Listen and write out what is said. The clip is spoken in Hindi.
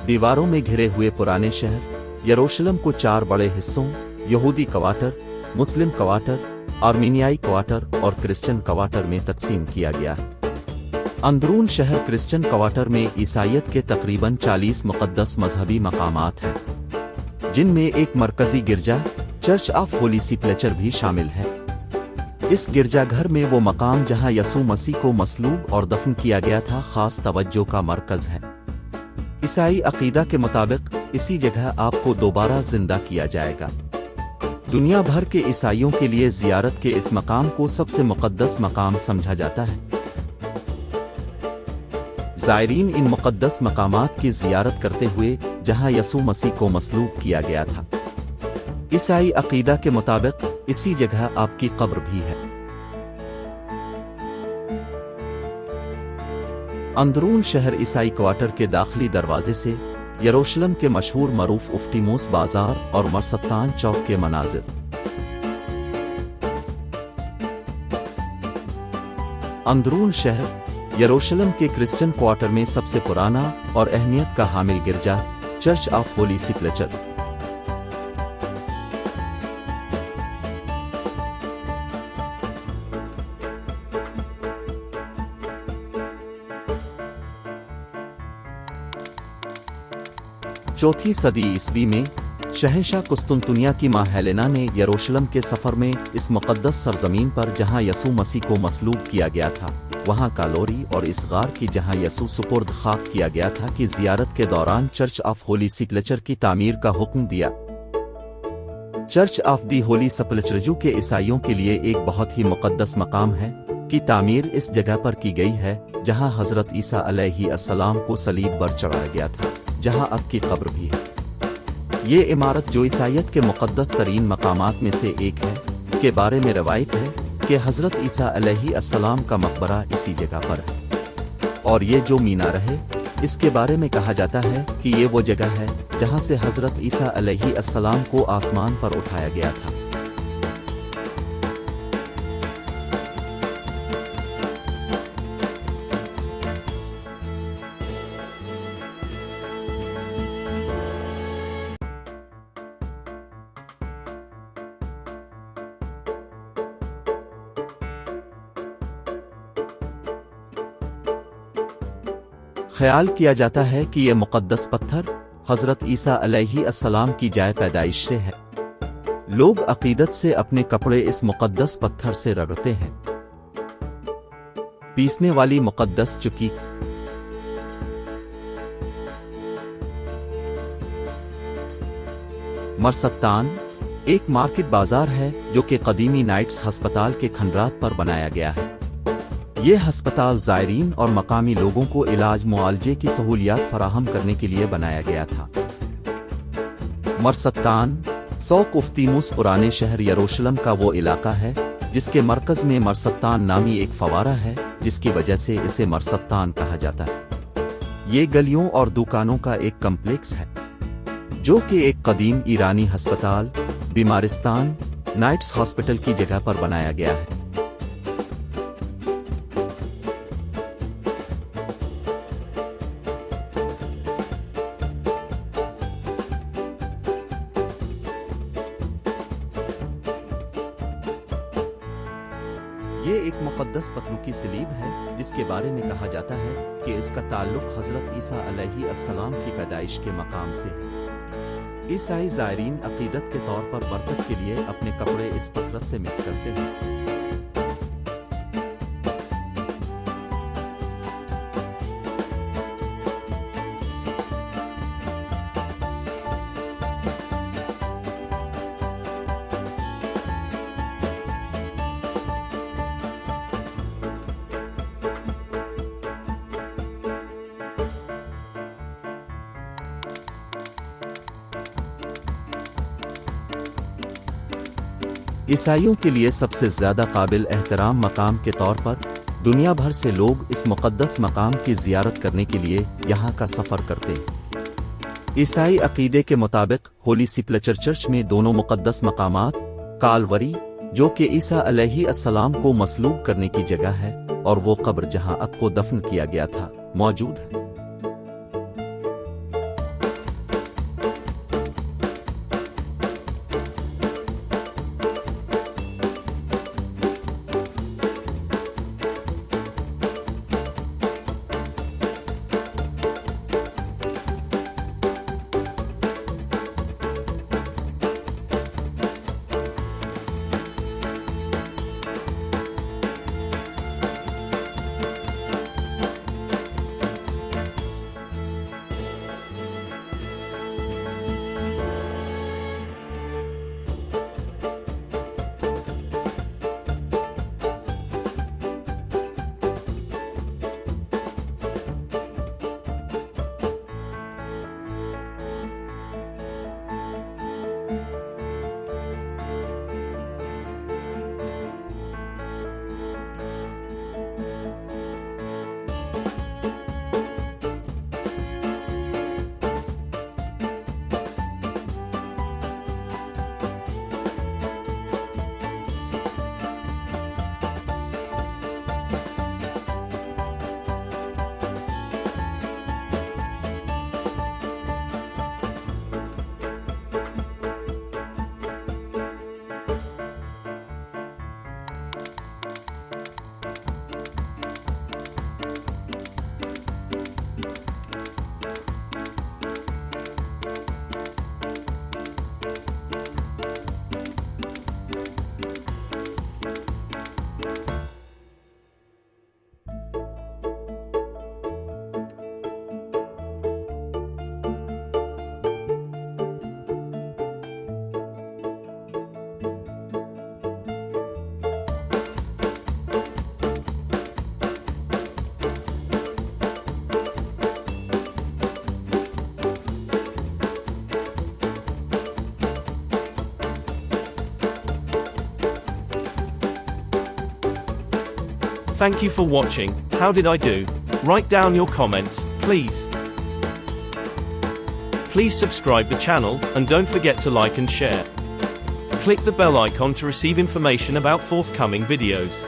दीवारों में घिरे हुए पुराने शहर यरूशलेम को 4 बड़े हिस्सों यहूदी क्वार्टर, मुस्लिम क्वार्टर, आर्मीनियाई क्वार्टर और क्रिश्चियन क्वार्टर में तकसीम किया गया है। अंदरून शहर क्रिश्चियन क्वार्टर में ईसाइयत के तकरीबन 40 मुक़द्दस मजहबी मकामात हैं, जिनमें एक मरकजी गिरजा चर्च ऑफ होली सेपल्चर भी शामिल है। इस गिरजाघर में वो मकाम जहां यसू मसीह को मसलूब और दफन किया गया था खास तवज्जो का मरकज है। ईसाई अकीदा के मुताबिक इसी जगह आपको दोबारा जिंदा किया जाएगा। दुनिया भर के ईसाइयों के लिए जियारत के इस मकाम को सबसे मुक़द्दस मकाम समझा जाता है। ज़ायरीन इन मुक़द्दस मकामात की जियारत करते हुए जहां यसू मसीह को मसलूब किया गया था। ईसाई अकीदा के मुताबिक इसी जगह आपकी कब्र भी है। अंदरून शहर ईसाई क्वार्टर के दाखिली दरवाजे से यरूशलेम के मशहूर मरूफ उफ्टीमोस बाजार और मरसत्तान चौक के मनाजिर। अंदरून शहर यरूशलेम के क्रिश्चियन क्वार्टर में सबसे पुराना और अहमियत का हामिल गिरजा चर्च ऑफ होली सेपल्चर। चौथी सदी ईस्वी में शहंशाह कुस्तुनतुनिया की मां हेलेना ने यरूशलेम के सफर में इस मुक़द्दस सरजमीन पर जहां यसू मसीह को मसलूब किया गया था वहां कालोरी और इस गार की जहां यसू सुपुर्द खाक किया गया था की जियारत के दौरान चर्च ऑफ होली सेपल्चर की तामीर का हुक्म दिया। चर्च ऑफ दी होली सेपल्चर के ईसाइयों के लिए एक बहुत ही मुक़द्दस मकाम है की तामीर इस जगह पर की गई है जहां हजरत ईसा अलैहिस्सलाम को सलीब पर चढ़ाया गया था, जहां अब की कब्र भी है। ये इमारत जो ईसाइयत के मुक़द्दस तरीन मकामात में से एक है के बारे में रवायत है कि हजरत ईसा अलैहिस्सलाम का मकबरा इसी जगह पर है। और ये जो मीनार है इसके बारे में कहा जाता है कि ये वो जगह है जहां से हजरत ईसा अलैहिस्सलाम को आसमान पर उठाया गया था। ख्याल किया जाता है कि यह मुक़द्दस पत्थर हजरत ईसा अलैहिस्सलाम की जाए पैदाइश से है। लोग अकीदत से अपने कपड़े इस मुक़द्दस पत्थर से रगड़ते हैं। पीसने वाली मुक़द्दस चुकी। मरसत्तान एक मार्केट बाजार है जो कि कदीमी नाइट्स अस्पताल के खंडरात पर बनाया गया है। ये अस्पताल ज़ायरीन और मकामी लोगों को इलाज मुआलजे की सहूलियात फराहम करने के लिए बनाया गया था। मरसत्तान सौक उफ्तीमुस पुराने शहर यरूशलेम का वो इलाका है जिसके मरकज में मरसत्तान नामी एक फवारा है, जिसकी वजह से इसे मरसत्तान कहा जाता है। ये गलियों और दुकानों का एक कम्प्लेक्स है जो कि एक कदीम ईरानी अस्पताल बीमारिस्तान नाइट्स हॉस्पिटल की जगह पर बनाया गया है। ये एक मुक़द्दस पत्थर की सलीब है जिसके बारे में कहा जाता है कि इसका ताल्लुक हजरत ईसा अलैहिस्सलाम की पैदाइश के मकाम से है। ईसाई ज़ायरीन अकीदत के तौर पर बरकत के लिए अपने कपड़े इस पत्थर से मिस करते हैं। ईसाइयों के लिए सबसे ज्यादा काबिल एहतराम मकाम के तौर पर दुनिया भर से लोग इस मुक़द्दस मकाम की जियारत करने के लिए यहाँ का सफ़र करते हैं। ईसाई अकीदे के मुताबिक होली सेपल्चर चर्च में दोनों मुक़द्दस मकामात कालवरी जो कि ईसा अलैहिस्सलाम को मसलूब करने की जगह है और वो कब्र जहाँ अब को दफन किया गया था मौजूद है। Thank you for watching. How did I do? Write down your comments, please. Please subscribe the channel, and don't forget to like and share. Click the bell icon to receive information about forthcoming videos.